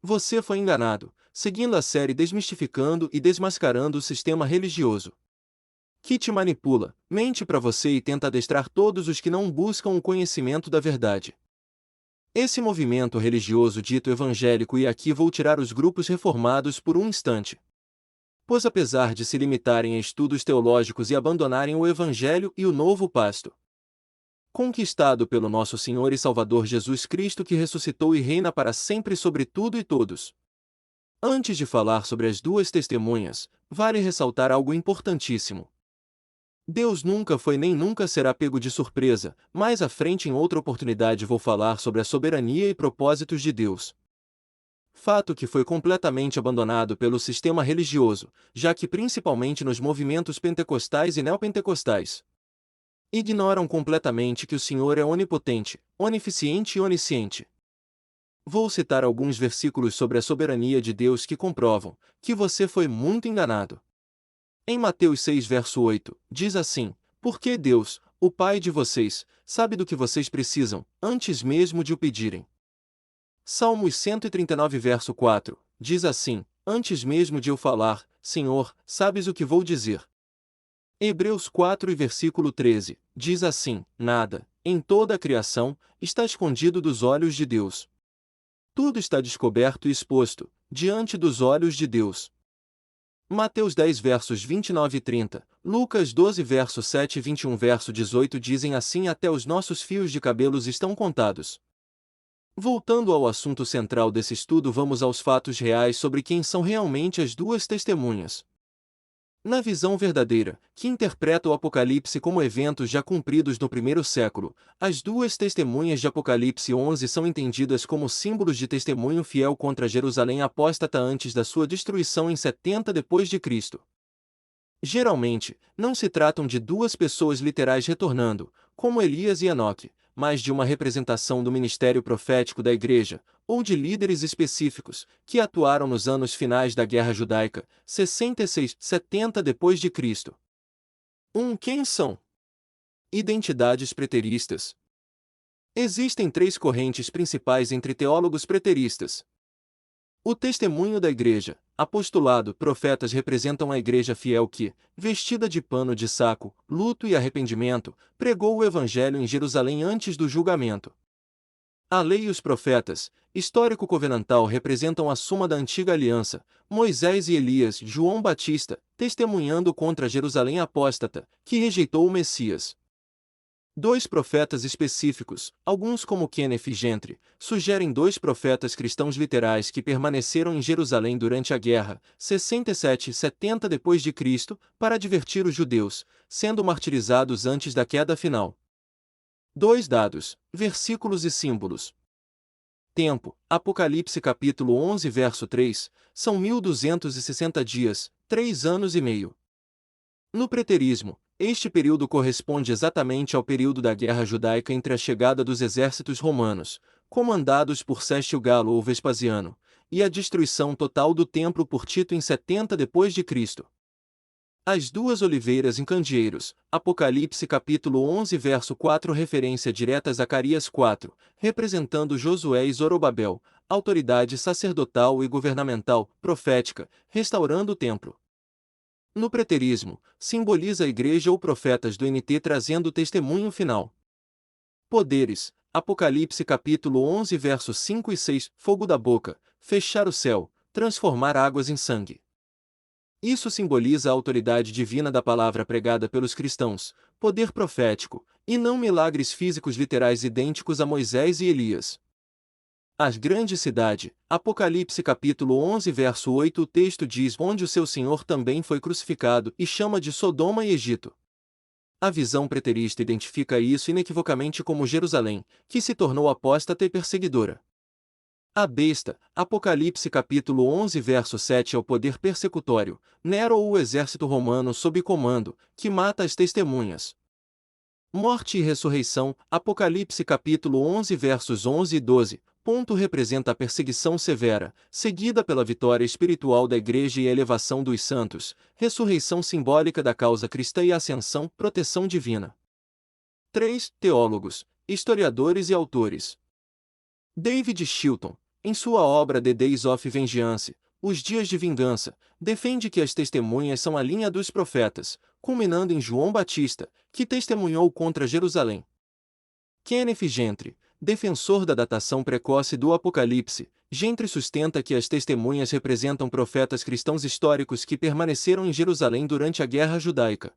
Você foi enganado, seguindo a série Desmistificando e Desmascarando o Sistema Religioso, que te manipula, mente para você e tenta adestrar todos os que não buscam o conhecimento da verdade. Esse movimento religioso dito evangélico, e aqui vou tirar os grupos reformados por um instante. Pois apesar de se limitarem a estudos teológicos e abandonarem o Evangelho e o novo pasto conquistado pelo nosso Senhor e Salvador Jesus Cristo, que ressuscitou e reina para sempre sobre tudo e todos. Antes de falar sobre as duas testemunhas, vale ressaltar algo importantíssimo. Deus nunca foi nem nunca será pego de surpresa. Mais à frente, em outra oportunidade, vou falar sobre a soberania e propósitos de Deus. Fato que foi completamente abandonado pelo sistema religioso, já que principalmente nos movimentos pentecostais e neopentecostais ignoram completamente que o Senhor é onipotente, onisciente e onisciente. Vou citar alguns versículos sobre a soberania de Deus que comprovam que você foi muito enganado. Em Mateus 6, verso 8, diz assim: porque Deus, o Pai de vocês, sabe do que vocês precisam, antes mesmo de o pedirem. Salmos 139, verso 4, diz assim: antes mesmo de eu falar, Senhor, sabes o que vou dizer. Hebreus 4 e versículo 13, diz assim: nada, em toda a criação, está escondido dos olhos de Deus. Tudo está descoberto e exposto, diante dos olhos de Deus. Mateus 10 versos 29 e 30, Lucas 12 verso 7 e 21 verso 18 dizem assim: até os nossos fios de cabelos estão contados. Voltando ao assunto central desse estudo, vamos aos fatos reais sobre quem são realmente as duas testemunhas. Na visão verdadeira, que interpreta o Apocalipse como eventos já cumpridos no primeiro século, as duas testemunhas de Apocalipse 11 são entendidas como símbolos de testemunho fiel contra Jerusalém apóstata antes da sua destruição em 70 depois de Cristo. Geralmente, não se tratam de duas pessoas literais retornando, como Elias e Enoque, mas de uma representação do ministério profético da Igreja, ou de líderes específicos, que atuaram nos anos finais da Guerra Judaica, 66-70 depois de Cristo. Quem são? Identidades preteristas. Existem três correntes principais entre teólogos preteristas. O testemunho da Igreja, apostolado, profetas representam a Igreja fiel que, vestida de pano de saco, luto e arrependimento, pregou o Evangelho em Jerusalém antes do julgamento. A lei e os profetas, histórico covenantal, representam a suma da antiga aliança, Moisés e Elias, João Batista, testemunhando contra Jerusalém apóstata, que rejeitou o Messias. Dois profetas específicos, alguns como Kenneth Gentry, sugerem dois profetas cristãos literais que permaneceram em Jerusalém durante a guerra, 67 e 70 depois de Cristo, para advertir os judeus, sendo martirizados antes da queda final. Dois dados, versículos e símbolos. Tempo, Apocalipse capítulo 11 verso 3, são 1260 dias, 3 anos e meio. No preterismo, este período corresponde exatamente ao período da Guerra Judaica entre a chegada dos exércitos romanos, comandados por Sestio Galo ou Vespasiano, e a destruição total do templo por Tito em 70 depois de Cristo. As duas oliveiras em candeeiros, Apocalipse capítulo 11 verso 4, referência direta a Zacarias 4, representando Josué e Zorobabel, autoridade sacerdotal e governamental, profética, restaurando o templo. No preterismo, simboliza a igreja ou profetas do NT trazendo o testemunho final. Poderes, Apocalipse capítulo 11 versos 5 e 6, fogo da boca, fechar o céu, transformar águas em sangue. Isso simboliza a autoridade divina da palavra pregada pelos cristãos, poder profético, e não milagres físicos literais idênticos a Moisés e Elias. A grande cidade, Apocalipse capítulo 11 verso 8, o texto diz onde o seu Senhor também foi crucificado e chama de Sodoma e Egito. A visão preterista identifica isso inequivocamente como Jerusalém, que se tornou apóstata e perseguidora. A besta, Apocalipse capítulo 11 verso 7, é o poder persecutório, Nero ou o exército romano sob comando, que mata as testemunhas. Morte e ressurreição, Apocalipse capítulo 11 versos 11 e 12, representa a perseguição severa, seguida pela vitória espiritual da Igreja e a elevação dos santos, ressurreição simbólica da causa cristã e ascensão, proteção divina. 3. Teólogos, historiadores e autores. David Chilton, em sua obra The Days of Vengeance, Os Dias de Vingança, defende que as testemunhas são a linha dos profetas, culminando em João Batista, que testemunhou contra Jerusalém. Kenneth Gentry, defensor da datação precoce do Apocalipse, Gentry sustenta que as testemunhas representam profetas cristãos históricos que permaneceram em Jerusalém durante a Guerra Judaica.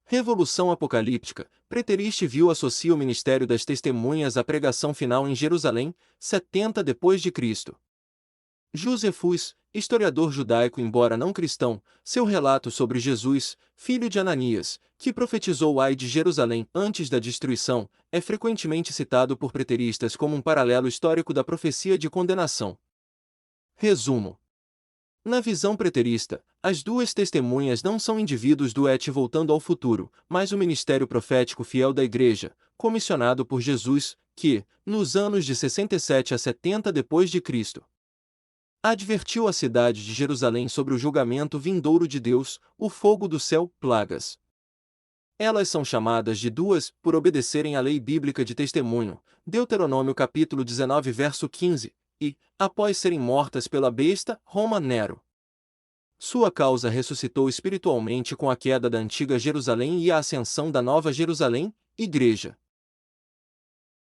Revolução Apocalíptica, Preterist View associa o ministério das testemunhas à pregação final em Jerusalém, 70 d.C. Josephus, historiador judaico embora não cristão, seu relato sobre Jesus, filho de Ananias, que profetizou Ai de Jerusalém antes da destruição, é frequentemente citado por preteristas como um paralelo histórico da profecia de condenação. Resumo: na visão preterista, as duas testemunhas não são indivíduos do et voltando ao futuro, mas o ministério profético fiel da Igreja, comissionado por Jesus, que, nos anos de 67 a 70 d.C., advertiu a cidade de Jerusalém sobre o julgamento vindouro de Deus, o fogo do céu, plagas. Elas são chamadas de duas, por obedecerem à lei bíblica de testemunho, Deuteronômio capítulo 19 verso 15, e, após serem mortas pela besta, Roma Nero. Sua causa ressuscitou espiritualmente com a queda da antiga Jerusalém e a ascensão da nova Jerusalém, Igreja.